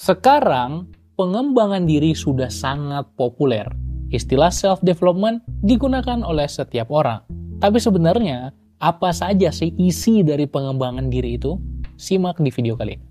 Sekarang, pengembangan diri sudah sangat populer. Istilah self-development digunakan oleh setiap orang. Tapi sebenarnya, apa saja sih isi dari pengembangan diri itu? Simak di video kali ini.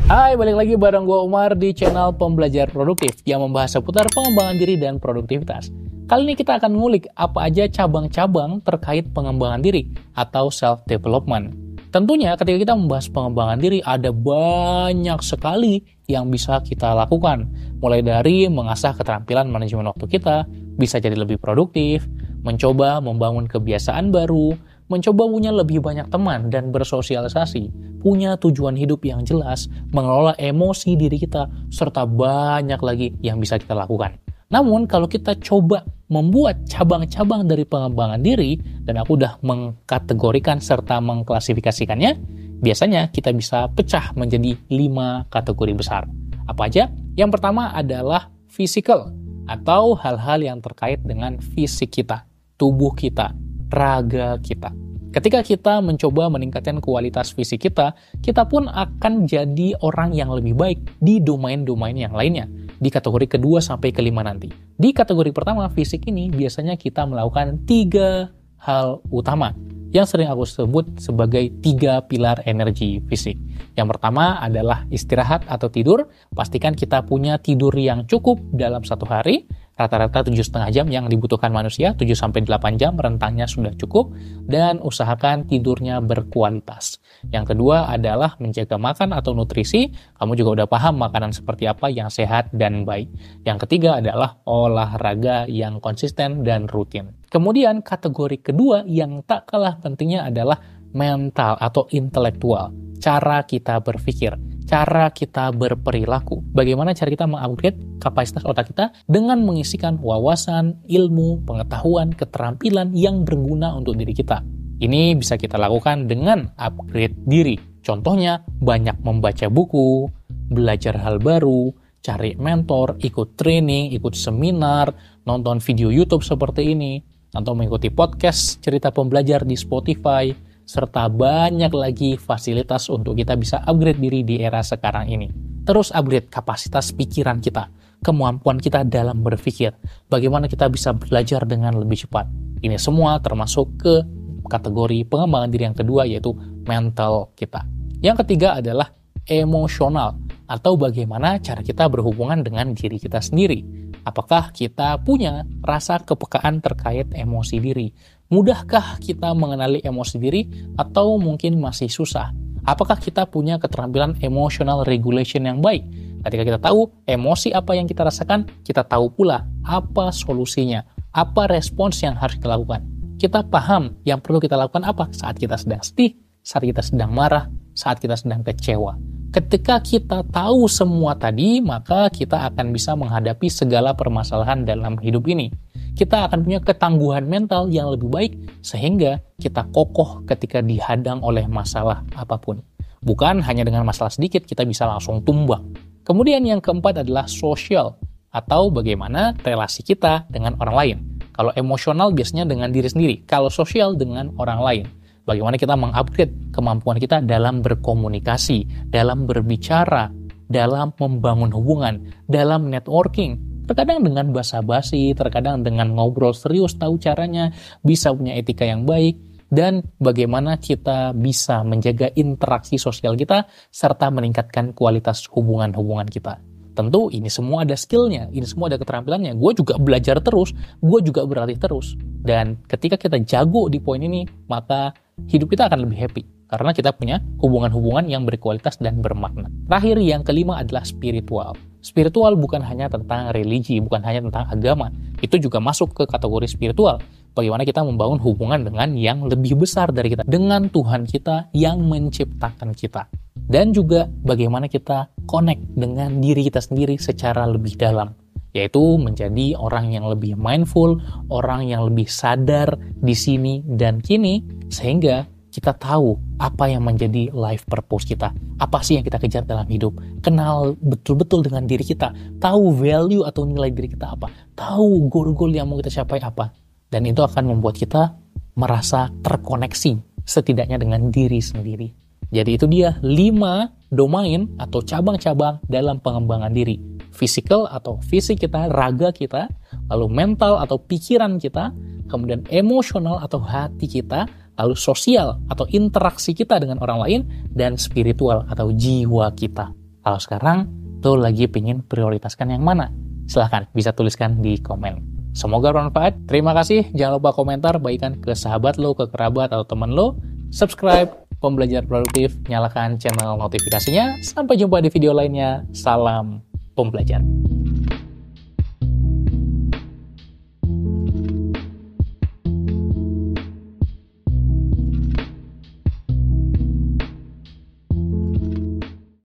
Hai, balik lagi bareng gue Umar di channel Pembelajar Produktif yang membahas seputar pengembangan diri dan produktivitas. Kali ini kita akan ngulik apa aja cabang-cabang terkait pengembangan diri atau self-development. Tentunya ketika kita membahas pengembangan diri ada banyak sekali yang bisa kita lakukan. Mulai dari mengasah keterampilan manajemen waktu kita, bisa jadi lebih produktif, mencoba membangun kebiasaan baru, mencoba punya lebih banyak teman dan bersosialisasi, punya tujuan hidup yang jelas, mengelola emosi diri kita, serta banyak lagi yang bisa kita lakukan. Namun kalau kita coba membuat cabang-cabang dari pengembangan diri, dan aku udah mengkategorikan serta mengklasifikasikannya, biasanya kita bisa pecah menjadi 5 kategori besar. Apa aja? Yang pertama adalah physical, atau hal-hal yang terkait dengan fisik kita, tubuh kita, raga kita. Ketika kita mencoba meningkatkan kualitas fisik kita pun akan jadi orang yang lebih baik di domain-domain yang lainnya. Di kategori kedua sampai kelima nanti. Di kategori pertama, fisik ini biasanya kita melakukan 3 hal utama yang sering aku sebut sebagai 3 pilar energi fisik. Yang pertama adalah istirahat atau tidur. Pastikan kita punya tidur yang cukup dalam 1 hari. Rata-rata 7,5 jam yang dibutuhkan manusia, 7-8 jam rentangnya sudah cukup, dan usahakan tidurnya berkualitas. Yang kedua adalah menjaga makan atau nutrisi, kamu juga udah paham makanan seperti apa yang sehat dan baik. Yang ketiga adalah olahraga yang konsisten dan rutin. Kemudian kategori kedua yang tak kalah pentingnya adalah mental atau intelektual, cara kita berpikir, cara kita berperilaku. Bagaimana cara kita mengupgrade kapasitas otak kita dengan mengisikan wawasan, ilmu, pengetahuan, keterampilan yang berguna untuk diri kita. Ini bisa kita lakukan dengan upgrade diri. Contohnya, banyak membaca buku, belajar hal baru, cari mentor, ikut training, ikut seminar, nonton video YouTube seperti ini, atau mengikuti podcast cerita pembelajar di Spotify, serta banyak lagi fasilitas untuk kita bisa upgrade diri di era sekarang ini. Terus upgrade kapasitas pikiran kita, kemampuan kita dalam berpikir, bagaimana kita bisa belajar dengan lebih cepat. Ini semua termasuk ke kategori pengembangan diri yang kedua, yaitu mental kita. Yang ketiga adalah emosional, atau bagaimana cara kita berhubungan dengan diri kita sendiri. Apakah kita punya rasa kepekaan terkait emosi diri? Mudahkah kita mengenali emosi diri atau mungkin masih susah? Apakah kita punya keterampilan emotional regulation yang baik? Ketika kita tahu emosi apa yang kita rasakan, kita tahu pula apa solusinya, apa respons yang harus kita lakukan. Kita paham yang perlu kita lakukan apa saat kita sedang sedih, saat kita sedang marah, saat kita sedang kecewa. Ketika kita tahu semua tadi, maka kita akan bisa menghadapi segala permasalahan dalam hidup ini. Kita akan punya ketangguhan mental yang lebih baik, sehingga kita kokoh ketika dihadang oleh masalah apapun. Bukan hanya dengan masalah sedikit, kita bisa langsung tumbang. Kemudian yang keempat adalah sosial, atau bagaimana relasi kita dengan orang lain. Kalau emosional biasanya dengan diri sendiri, kalau sosial dengan orang lain. Bagaimana kita mengupgrade kemampuan kita dalam berkomunikasi, dalam berbicara, dalam membangun hubungan, dalam networking. Terkadang dengan basa-basi, terkadang dengan ngobrol serius, tahu caranya, bisa punya etika yang baik, dan bagaimana kita bisa menjaga interaksi sosial kita, serta meningkatkan kualitas hubungan-hubungan kita. Tentu ini semua ada skillnya, ini semua ada keterampilannya. Gue juga belajar terus, gue juga berlatih terus. Dan ketika kita jago di poin ini, maka hidup kita akan lebih happy. Karena kita punya hubungan-hubungan yang berkualitas dan bermakna. Terakhir, yang kelima adalah spiritual. Spiritual bukan hanya tentang religi, bukan hanya tentang agama. Itu juga masuk ke kategori spiritual. Bagaimana kita membangun hubungan dengan yang lebih besar dari kita. Dengan Tuhan kita yang menciptakan kita. Dan juga bagaimana kita connect dengan diri kita sendiri secara lebih dalam. Yaitu menjadi orang yang lebih mindful, orang yang lebih sadar di sini dan kini, sehingga kita tahu apa yang menjadi life purpose kita. Apa sih yang kita kejar dalam hidup. Kenal betul-betul dengan diri kita. Tahu value atau nilai diri kita apa. Tahu goal-goal yang mau kita capai apa. Dan itu akan membuat kita merasa terkoneksi setidaknya dengan diri sendiri. Jadi itu dia 5 domain atau cabang-cabang dalam pengembangan diri. Physical atau fisik kita, raga kita, lalu mental atau pikiran kita, kemudian emosional atau hati kita, lalu sosial atau interaksi kita dengan orang lain, dan spiritual atau jiwa kita. Kalau sekarang, tuh lagi pengen prioritaskan yang mana? Silahkan, bisa tuliskan di komen. Semoga bermanfaat. Terima kasih. Jangan lupa komentar, bagikan ke sahabat lo, ke kerabat, atau teman lo. Subscribe Pembelajar Produktif, nyalakan channel notifikasinya. Sampai jumpa di video lainnya. Salam pembelajar.